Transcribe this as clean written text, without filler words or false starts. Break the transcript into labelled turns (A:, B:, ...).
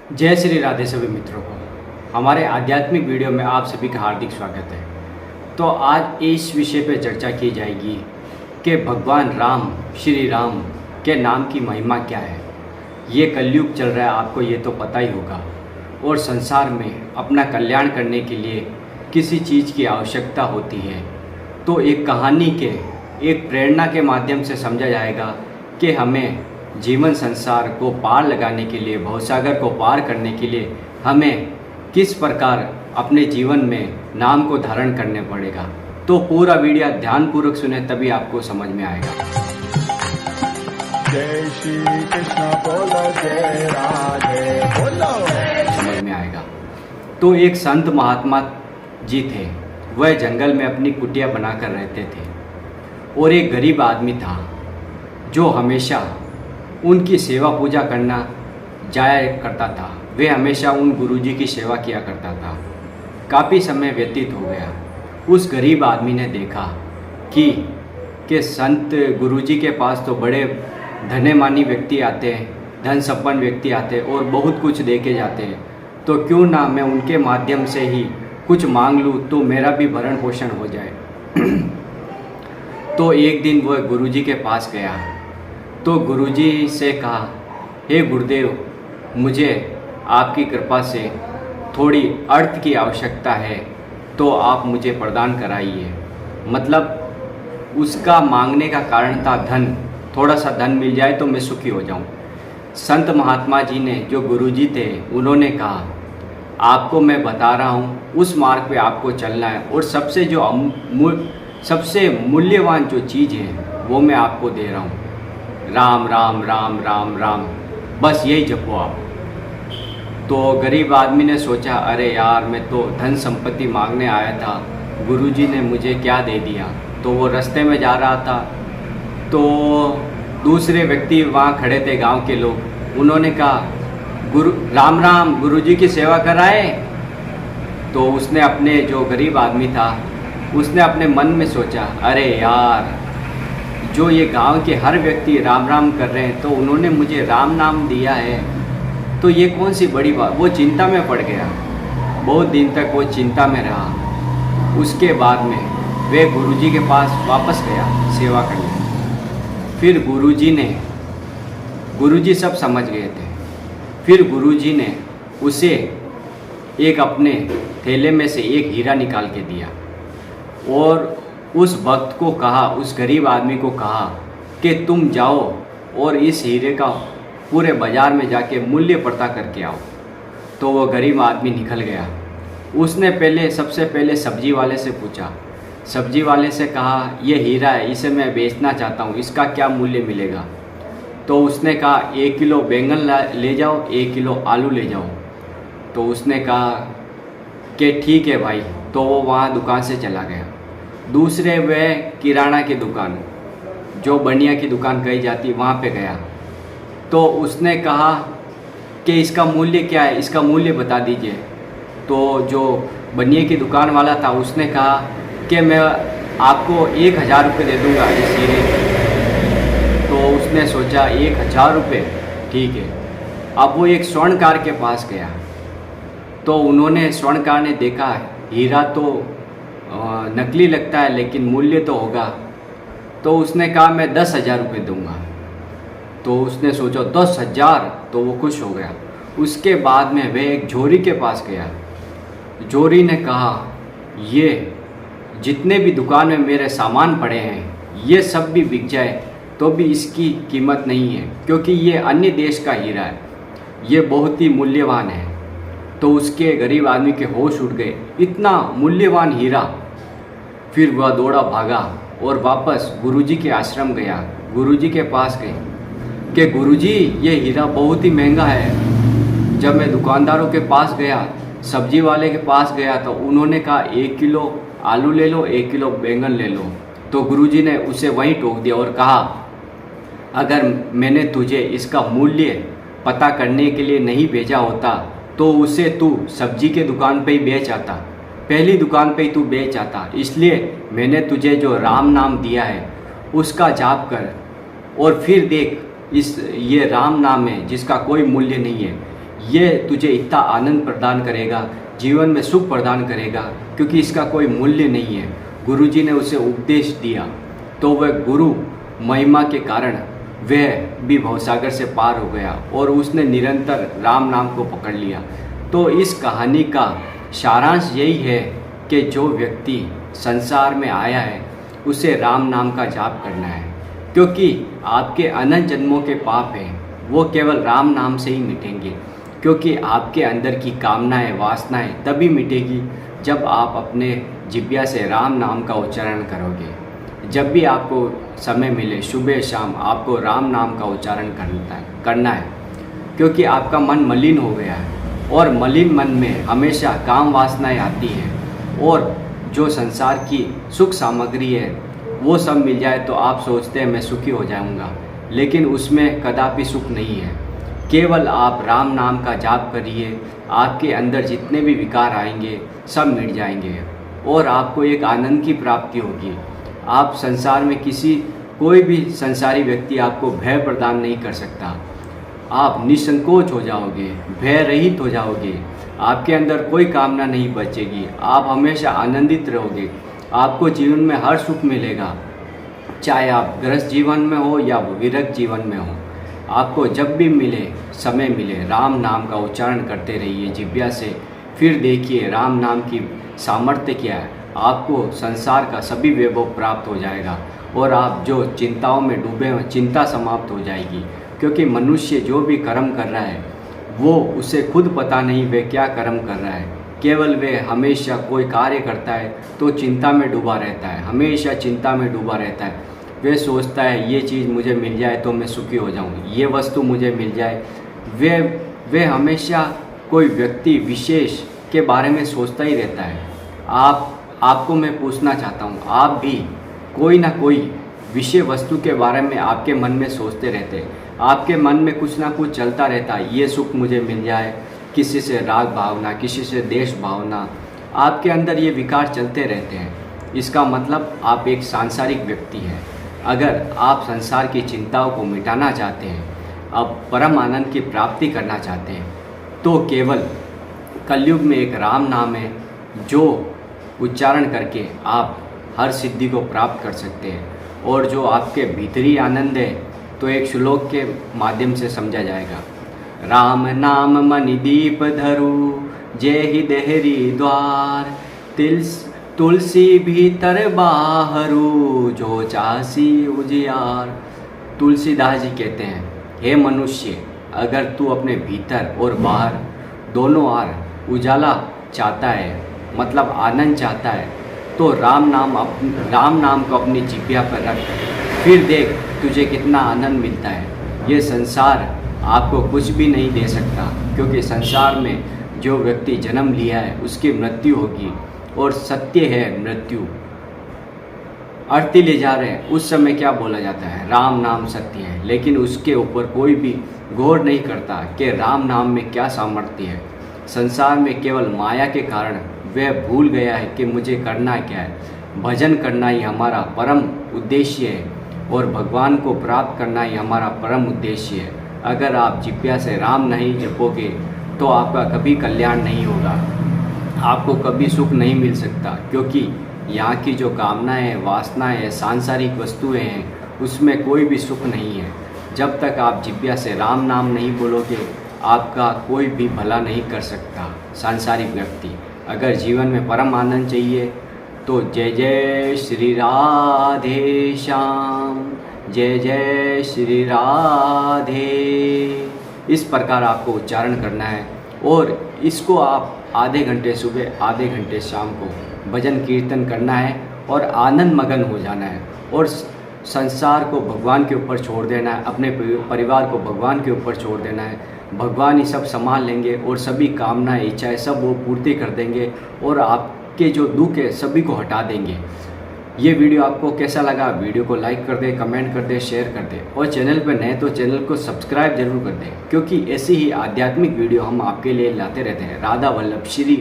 A: जय श्री राधे सभी मित्रों को हमारे आध्यात्मिक वीडियो में आप सभी का हार्दिक स्वागत है। तो आज इस विषय पर चर्चा की जाएगी कि भगवान राम श्री राम के नाम की महिमा क्या है। ये कलयुग चल रहा है, आपको ये तो पता ही होगा, और संसार में अपना कल्याण करने के लिए किसी चीज़ की आवश्यकता होती है। तो एक कहानी के एक प्रेरणा के माध्यम से समझा जाएगा कि हमें जीवन संसार को पार लगाने के लिए, भवसागर को पार करने के लिए हमें किस प्रकार अपने जीवन में नाम को धारण करने पड़ेगा। तो पूरा वीडियो ध्यानपूर्वक सुने, तभी आपको समझ में आएगा।
B: जय श्री कृष्ण बोलो, जय राधे बोलो,
A: समझ में आएगा। तो एक संत महात्मा जी थे, वह जंगल में अपनी कुटिया बनाकर रहते थे, और एक गरीब आदमी था जो हमेशा उनकी सेवा पूजा करना जाया करता था। वे हमेशा उन गुरुजी की सेवा किया करता था। काफ़ी समय व्यतीत हो गया। उस गरीब आदमी ने देखा कि संत गुरुजी के पास तो बड़े धनवानी व्यक्ति आते हैं, धन संपन्न व्यक्ति आते हैं और बहुत कुछ दे के जाते हैं, तो क्यों ना मैं उनके माध्यम से ही कुछ मांग लूँ तो मेरा भी भरण पोषण हो जाए। तो एक दिन वह गुरुजी के पास गया तो गुरुजी से कहा, हे गुरुदेव, मुझे आपकी कृपा से थोड़ी अर्थ की आवश्यकता है, तो आप मुझे प्रदान कराइए। मतलब उसका मांगने का कारण था धन, थोड़ा सा धन मिल जाए तो मैं सुखी हो जाऊं। संत महात्मा जी ने, जो गुरुजी थे, उन्होंने कहा, आपको मैं बता रहा हूं, उस मार्ग पे आपको चलना है, और सबसे मूल्यवान जो चीज़ है वो मैं आपको दे रहा हूँ। राम राम राम राम राम, बस यही जपो आप। तो गरीब आदमी ने सोचा, अरे यार, मैं तो धन संपत्ति मांगने आया था, गुरुजी ने मुझे क्या दे दिया। तो वो रास्ते में जा रहा था, तो दूसरे व्यक्ति वहाँ खड़े थे, गांव के लोग, उन्होंने कहा, गुरु राम राम, गुरुजी की सेवा कराए। तो उसने अपने, जो गरीब आदमी था, उसने अपने मन में सोचा, अरे यार, जो ये गांव के हर व्यक्ति राम राम कर रहे हैं, तो उन्होंने मुझे राम नाम दिया है, तो ये कौन सी बड़ी बात। वो चिंता में पड़ गया। बहुत दिन तक वो चिंता में रहा। उसके बाद में वे गुरुजी के पास वापस गया सेवा करने। फिर गुरुजी सब समझ गए थे। फिर गुरुजी ने उसे एक अपने थैले में से एक हीरा निकाल के दिया, और उस भक्त को कहा, उस गरीब आदमी को कहा कि तुम जाओ और इस हीरे का पूरे बाज़ार में जाके मूल्य पता करके आओ। तो वो गरीब आदमी निकल गया। उसने सबसे पहले सब्जी वाले से पूछा। सब्जी वाले से कहा, ये हीरा है, इसे मैं बेचना चाहता हूँ, इसका क्या मूल्य मिलेगा। तो उसने कहा, 1 किलो बैंगन ले जाओ, 1 किलो आलू ले जाओ। तो उसने कहा कि ठीक है भाई। तो वो वहाँ दुकान से चला गया। दूसरे वह किराना की दुकान, जो बनिया की दुकान कही जाती, वहाँ पे गया। तो उसने कहा कि इसका मूल्य क्या है, इसका मूल्य बता दीजिए। तो जो बनिया की दुकान वाला था, उसने कहा कि मैं आपको 1000 रुपये दे दूँगा इस हीरे के। तो उसने सोचा, 1000 रुपये, ठीक है। अब वो एक स्वर्णकार के पास गया। तो स्वर्णकार ने देखा, हीरा तो नकली लगता है, लेकिन मूल्य तो होगा। तो उसने कहा, मैं 10,000 रुपये दूँगा। तो उसने सोचा 10,000, तो वो खुश हो गया। उसके बाद में वह एक जोरी के पास गया। जोरी ने कहा, ये जितने भी दुकान में मेरे सामान पड़े हैं, ये सब भी बिक जाए तो भी इसकी कीमत नहीं है, क्योंकि ये अन्य देश का हीरा है, ये बहुत ही मूल्यवान है। तो उसके गरीब आदमी के होश उड़ गए, इतना मूल्यवान हीरा। फिर वह दौड़ा भागा और वापस गुरुजी के आश्रम गया। गुरुजी के पास गए कि गुरुजी, ये हीरा बहुत ही महंगा है। जब मैं दुकानदारों के पास गया, सब्जी वाले के पास गया, तो उन्होंने कहा 1 किलो आलू ले लो, 1 किलो बैंगन ले लो। तो गुरुजी ने उसे वहीं टोक दिया और कहा, अगर मैंने तुझे इसका मूल्य पता करने के लिए नहीं भेजा होता, तो उसे तू सब्जी के दुकान पे ही बेच आता, पहली दुकान पे ही तू बेच आता। इसलिए मैंने तुझे जो राम नाम दिया है उसका जाप कर, और फिर देख, ये राम नाम है जिसका कोई मूल्य नहीं है। ये तुझे इतना आनंद प्रदान करेगा, जीवन में सुख प्रदान करेगा, क्योंकि इसका कोई मूल्य नहीं है। गुरुजी ने उसे उपदेश दिया तो वह गुरु महिमा के कारण वह भी भवसागर से पार हो गया और उसने निरंतर राम नाम को पकड़ लिया। तो इस कहानी का सारांश यही है कि जो व्यक्ति संसार में आया है उसे राम नाम का जाप करना है, क्योंकि आपके अनंत जन्मों के पाप हैं वो केवल राम नाम से ही मिटेंगे। क्योंकि आपके अंदर की कामनाएं, वासनाएं तभी मिटेगी जब आप अपने जिह्वा से राम नाम का उच्चारण करोगे। जब भी आपको समय मिले, सुबह शाम आपको राम नाम का उच्चारण करना है, क्योंकि आपका मन मलिन हो गया है और मलिन मन में हमेशा काम वासनाएं आती हैं और जो संसार की सुख सामग्री है वो सब मिल जाए तो आप सोचते हैं मैं सुखी हो जाऊंगा, लेकिन उसमें कदापि सुख नहीं है। केवल आप राम नाम का जाप करिए, आपके अंदर जितने भी विकार आएंगे सब मिट जाएंगे और आपको एक आनंद की प्राप्ति होगी। आप संसार में कोई भी संसारी व्यक्ति आपको भय प्रदान नहीं कर सकता। आप निसंकोच हो जाओगे, भय रहित हो जाओगे, आपके अंदर कोई कामना नहीं बचेगी, आप हमेशा आनंदित रहोगे, आपको जीवन में हर सुख मिलेगा, चाहे आप गृहस्थ जीवन में हो या विरक्त जीवन में हो। आपको जब भी मिले, समय मिले, राम नाम का उच्चारण करते रहिए जिह्वा से। फिर देखिए राम नाम की सामर्थ्य क्या है, आपको संसार का सभी वैभव प्राप्त हो जाएगा और आप जो चिंताओं में डूबे हैं चिंता समाप्त हो जाएगी। क्योंकि मनुष्य जो भी कर्म कर रहा है वो उसे खुद पता नहीं वह क्या कर्म कर रहा है। केवल वह हमेशा कोई कार्य करता है तो चिंता में डूबा रहता है, हमेशा चिंता में डूबा रहता है। वह सोचता है ये चीज़ मुझे मिल जाए तो मैं सुखी हो जाऊँ, ये वस्तु मुझे मिल जाए। वह हमेशा कोई व्यक्ति विशेष के बारे में सोचता ही रहता है। आपको मैं पूछना चाहता हूँ, आप भी कोई ना कोई विषय वस्तु के बारे में आपके मन में सोचते रहते हैं, आपके मन में कुछ ना कुछ चलता रहता है, ये सुख मुझे मिल जाए, किसी से राग भावना, किसी से देश भावना, आपके अंदर ये विकार चलते रहते हैं। इसका मतलब आप एक सांसारिक व्यक्ति हैं। अगर आप संसार की चिंताओं को मिटाना चाहते हैं, अब परम आनंद की प्राप्ति करना चाहते हैं, तो केवल कलयुग में एक राम नाम है जो उच्चारण करके आप हर सिद्धि को प्राप्त कर सकते हैं। और जो आपके भीतरी आनंद है तो एक श्लोक के माध्यम से समझा जाएगा। राम नाम मणि दीप धरु, जय ही देहरी द्वार, तुलसी भीतर बाहरू, जो चासी उजियार। तुलसीदास जी कहते हैं, हे मनुष्य, अगर तू अपने भीतर और बाहर दोनों ओर उजाला चाहता है, मतलब आनंद चाहता है, तो राम नाम को अपनी जिह्वा पर रख, फिर देख तुझे कितना आनंद मिलता है। ये संसार आपको कुछ भी नहीं दे सकता, क्योंकि संसार में जो व्यक्ति जन्म लिया है उसकी मृत्यु होगी और सत्य है मृत्यु। अर्थी ले जा रहे हैं उस समय क्या बोला जाता है, राम नाम सत्य है, लेकिन उसके ऊपर कोई भी गौर नहीं करता कि राम नाम में क्या सामर्थ्य है। संसार में केवल माया के कारण वह भूल गया है कि मुझे करना क्या है। भजन करना ही हमारा परम उद्देश्य है और भगवान को प्राप्त करना ही हमारा परम उद्देश्य है। अगर आप जिह्वा से राम नहीं जपोगे तो आपका कभी कल्याण नहीं होगा, आपको कभी सुख नहीं मिल सकता, क्योंकि यहाँ की जो कामनाएं हैं, वासनाएं हैं, सांसारिक वस्तुएं हैं, उसमें कोई भी सुख नहीं है। जब तक आप जिह्वा से राम नाम नहीं बोलोगे आपका कोई भी भला नहीं कर सकता सांसारिक व्यक्ति। अगर जीवन में परम आनंद चाहिए तो जय जय श्री राधे श्याम, जय जय श्री राधे, इस प्रकार आपको उच्चारण करना है। और इसको आप आधे घंटे सुबह, आधे घंटे शाम को भजन कीर्तन करना है और आनंद मगन हो जाना है और संसार को भगवान के ऊपर छोड़ देना है, अपने परिवार को भगवान के ऊपर छोड़ देना है। भगवान ही सब संभाल लेंगे और सभी कामनाएं, इच्छाएं सब वो पूर्ति कर देंगे और आपके जो दुख है सभी को हटा देंगे। ये वीडियो आपको कैसा लगा? वीडियो को लाइक कर दें, कमेंट कर दें, शेयर कर दें और चैनल पर नए तो चैनल को सब्सक्राइब जरूर कर दें, क्योंकि ऐसी ही आध्यात्मिक वीडियो हम आपके लिए लाते रहते हैं। राधा वल्लभ श्री